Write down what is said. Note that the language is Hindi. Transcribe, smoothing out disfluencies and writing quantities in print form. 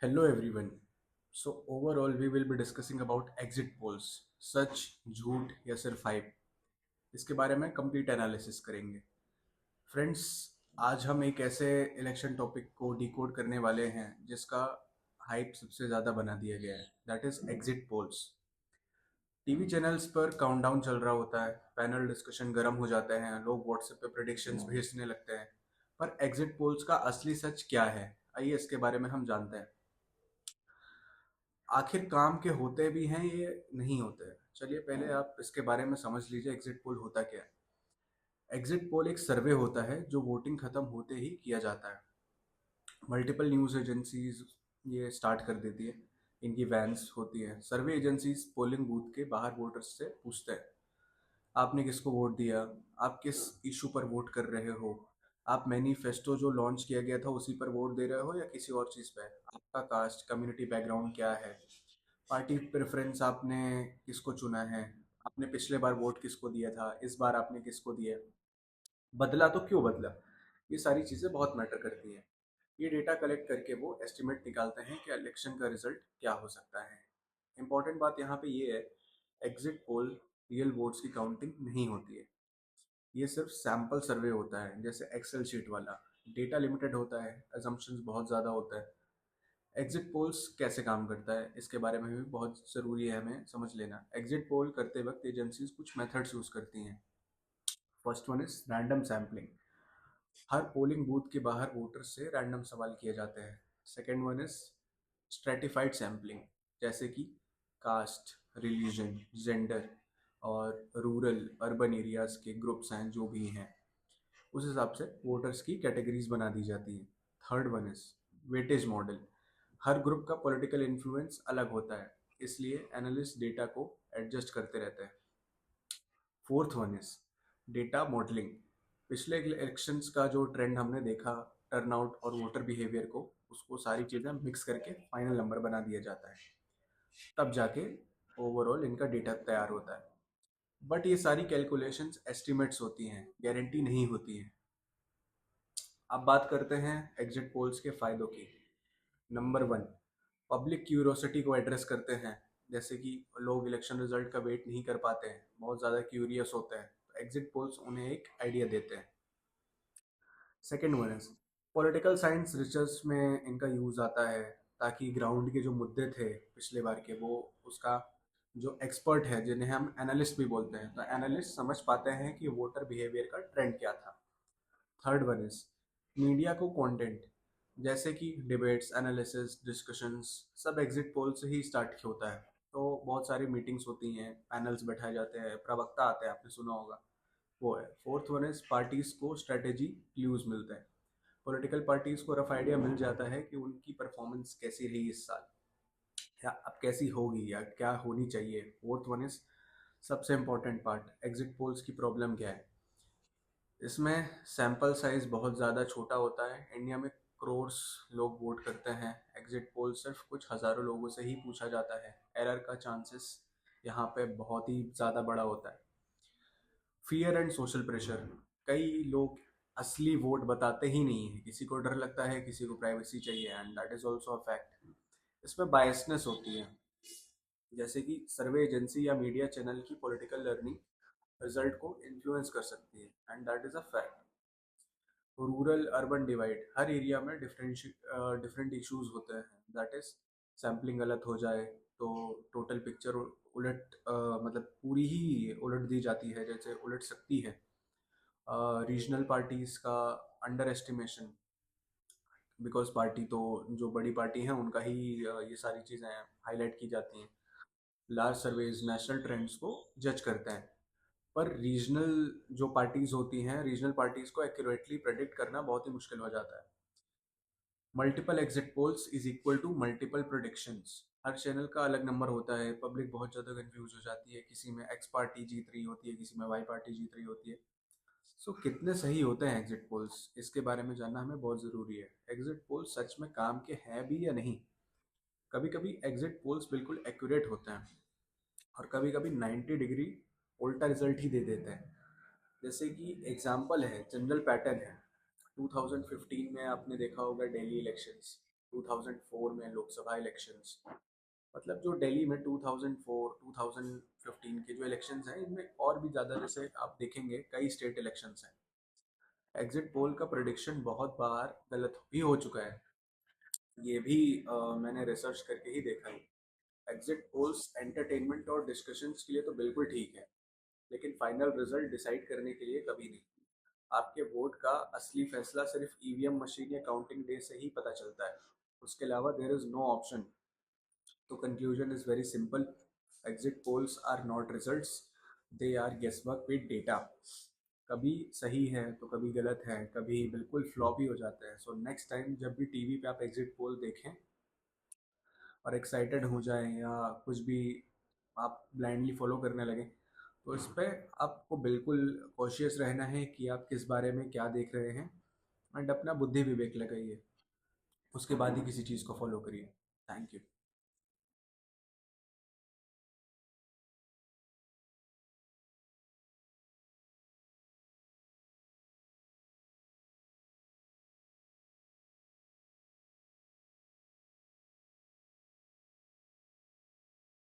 Hello everyone. So overall we will be discussing about exit polls, सच झूठ या सिर्फ हाइप। इसके बारे में कंप्लीट एनालिसिस करेंगे। फ्रेंड्स, आज हम एक ऐसे इलेक्शन टॉपिक को डिकोड करने वाले हैं जिसका हाइप सबसे ज़्यादा बना दिया गया है, that is exit polls. TV channels पर काउंटडाउन चल रहा होता है, पैनल डिस्कशन गर्म हो जाते हैं, लोग व्हाट्सएप पे प्रेडिक्शंस भेजने लगते हैं। पर एग्जिट पोल्स का असली सच क्या है, आइए इसके बारे में हम जानते हैं। आखिर काम के होते भी हैं ये नहीं होते हैं। चलिए पहले आप इसके बारे में समझ लीजिए एग्जिट पोल होता क्या है। एग्जिट पोल एक सर्वे होता है जो वोटिंग खत्म होते ही किया जाता है। मल्टीपल न्यूज़ एजेंसीज ये स्टार्ट कर देती है, इनकी वैन्स होती है। सर्वे एजेंसीज पोलिंग बूथ के बाहर वोटर्स से पूछते हैं, आपने किसको वोट दिया, आप किस इशू पर वोट कर रहे हो, आप मैनिफेस्टो जो लॉन्च किया गया था उसी पर वोट दे रहे हो या किसी और चीज़ पे, आपका कास्ट कम्युनिटी बैकग्राउंड क्या है, पार्टी प्रेफरेंस आपने किसको चुना है, आपने पिछले बार वोट किसको दिया था, इस बार आपने किसको दिया, बदला तो क्यों बदला। ये सारी चीज़ें बहुत मैटर करती हैं। ये डेटा कलेक्ट करके वो एस्टिमेट निकालते हैं कि इलेक्शन का रिजल्ट क्या हो सकता है। इंपॉर्टेंट बात यहाँ पे ये है, एग्जिट पोल रियल वोट्स की काउंटिंग नहीं होती है। ये सिर्फ सैंपल सर्वे होता है, जैसे एक्सेल शीट वाला। डेटा लिमिटेड होता है, अजम्पशंस बहुत ज़्यादा होता है। एग्जिट पोल्स कैसे काम करता है इसके बारे में भी बहुत ज़रूरी है हमें समझ लेना। एग्जिट पोल करते वक्त एजेंसीज कुछ मेथड्स यूज़ करती हैं। First one is random sampling. Her polling booth के बाहर वोटर्स से रैंडम सवाल किए जाते हैं। Second one is stratified sampling, जैसे कि कास्ट, रिलीजन, जेंडर और रूरल अर्बन एरियाज के ग्रुप्स हैं जो भी हैं, उस हिसाब से वोटर्स की कैटेगरीज बना दी जाती हैं। Third one is weightage model. Her group का पॉलिटिकल इन्फ्लुएंस अलग होता है, इसलिए एनालिस्ट डेटा को एडजस्ट करते रहते हैं। Fourth one is data modelling. पिछले इलेक्शंस का जो ट्रेंड हमने देखा, टर्नआउट और वोटर बिहेवियर को, उसको सारी चीज़ें मिक्स करके फाइनल नंबर बना दिया जाता है। तब जाके ओवरऑल इनका डेटा तैयार होता है। बट ये सारी कैलकुलेशंस एस्टिमेट्स होती हैं, गारंटी नहीं होती हैं। अब बात करते हैं एग्जिट पोल्स के फायदों की। नंबर वन, पब्लिक क्यूरियोसिटी को एड्रेस करते हैं। जैसे कि लोग इलेक्शन रिजल्ट का वेट नहीं कर पाते हैं, बहुत ज़्यादा क्यूरियस होते हैं, तो एग्जिट पोल्स उन्हें एक आइडिया देते हैं। Second one is political science research में इनका यूज़ आता है, ताकि ग्राउंड के जो मुद्दे थे पिछले बार के, वो उसका जो एक्सपर्ट है जिन्हें हम एनालिस्ट भी बोलते हैं, तो एनालिस्ट समझ पाते हैं कि वोटर बिहेवियर का ट्रेंड क्या था। थर्ड वन इज मीडिया को कंटेंट, जैसे कि डिबेट्स, एनालिसिस, डिस्कशंस, सब एग्जिट पोल से ही स्टार्ट होता है। तो बहुत सारी मीटिंग्स होती हैं, पैनल्स बैठाए जाते हैं, प्रवक्ता आते हैं, आपने सुना होगा, वो है। फोर्थ वन इज पार्टीज को स्ट्रेटेजी क्लूज मिलते हैं। पॉलिटिकल पार्टीज को रफ आइडिया मिल जाता है कि उनकी परफॉर्मेंस कैसी रही इस साल, या अब कैसी होगी, या क्या होनी चाहिए। फोर्थ वन इज सबसे इंपॉर्टेंट पार्ट, एग्जिट पोल्स की प्रॉब्लम क्या है। इसमें सैंपल साइज बहुत ज़्यादा छोटा होता है। इंडिया में क्रोर्स लोग वोट करते हैं, एग्जिट पोल सिर्फ कुछ हज़ारों लोगों से ही पूछा जाता है। एरर का चांसेस यहाँ पे बहुत ही ज़्यादा बड़ा होता है। फियर एंड सोशल प्रेशर, कई लोग असली वोट बताते ही नहीं है, किसी को डर लगता है, किसी को प्राइवेसी चाहिए, and that is also a fact. इसमें बायसनेस होती है, जैसे कि सर्वे एजेंसी या मीडिया चैनल की पॉलिटिकल लर्निंग रिजल्ट को इन्फ्लुएंस कर सकती है, and that is a fact. Rural urban divide, her area में डिफरेंट इश्यूज होते हैं, दैट इज सैम्पलिंग गलत हो जाए तो टोटल पिक्चर उलट मतलब पूरी ही उलट दी जाती है, जैसे उलट सकती है। रीजनल पार्टीज का अंडर एस्टिमेशन, बिकॉज पार्टी तो जो बड़ी पार्टी है उनका ही ये सारी चीज़ें हाईलाइट की जाती हैं। लार्ज सर्वेज नेशनल ट्रेंड्स को जज करते हैं, पर रीजनल जो पार्टीज होती हैं, रीजनल पार्टीज को एक्यूरेटली प्रेडिक्ट करना बहुत ही मुश्किल हो जाता है। Multiple exit polls is equal to multiple predictions. हर चैनल का अलग नंबर होता है, पब्लिक बहुत ज़्यादा कंफ्यूज हो जाती है, किसी में एक्स पार्टी जीत रही होती है, किसी में वाई पार्टी जीत रही होती है। कितने सही होते हैं एग्जिट पोल्स, इसके बारे में जानना हमें बहुत ज़रूरी है। एग्जिट पोल्स सच में काम के हैं भी या नहीं। कभी कभी एग्जिट पोल्स बिल्कुल एक्यूरेट होते हैं, और कभी कभी 90 डिग्री उल्टा रिजल्ट ही दे देते हैं। जैसे कि एग्जाम्पल है, जनरल पैटर्न है। 2015 में आपने देखा होगा दिल्ली इलेक्शंस, 2004 में लोकसभा इलेक्शंस, मतलब जो दिल्ली में 2004 2015 के जो इलेक्शंस हैं, इनमें और भी ज़्यादा, जैसे आप देखेंगे कई स्टेट इलेक्शंस हैं, एग्जिट पोल का प्रिडिक्शन बहुत बार गलत भी हो चुका है। ये भी मैंने रिसर्च करके ही देखा है। एग्जिट पोल्स एंटरटेनमेंट और डिस्कशंस के लिए तो बिल्कुल ठीक है, लेकिन फाइनल रिजल्ट डिसाइड करने के लिए कभी नहीं। आपके वोट का असली फैसला सिर्फ ईवीएम मशीन या काउंटिंग डे से ही पता चलता है, उसके अलावा देर इज़ नो ऑप्शन। तो conclusion is very simple, exit polls are not results, they are guesswork with data. कभी सही है तो कभी गलत है, कभी बिल्कुल फ्लॉप ही हो जाता है। सो नेक्स्ट टाइम जब भी टीवी पे आप एग्जिट पोल देखें और एक्साइटेड हो जाएं या कुछ भी आप ब्लाइंडली फॉलो करने लगें, तो इस पे आपको बिल्कुल कॉशियस रहना है कि आप किस बारे में क्या देख रहे हैं, एंड अपना बुद्धि विवेक लगाइए, उसके बाद ही किसी चीज़ को फॉलो करिए। Thank you.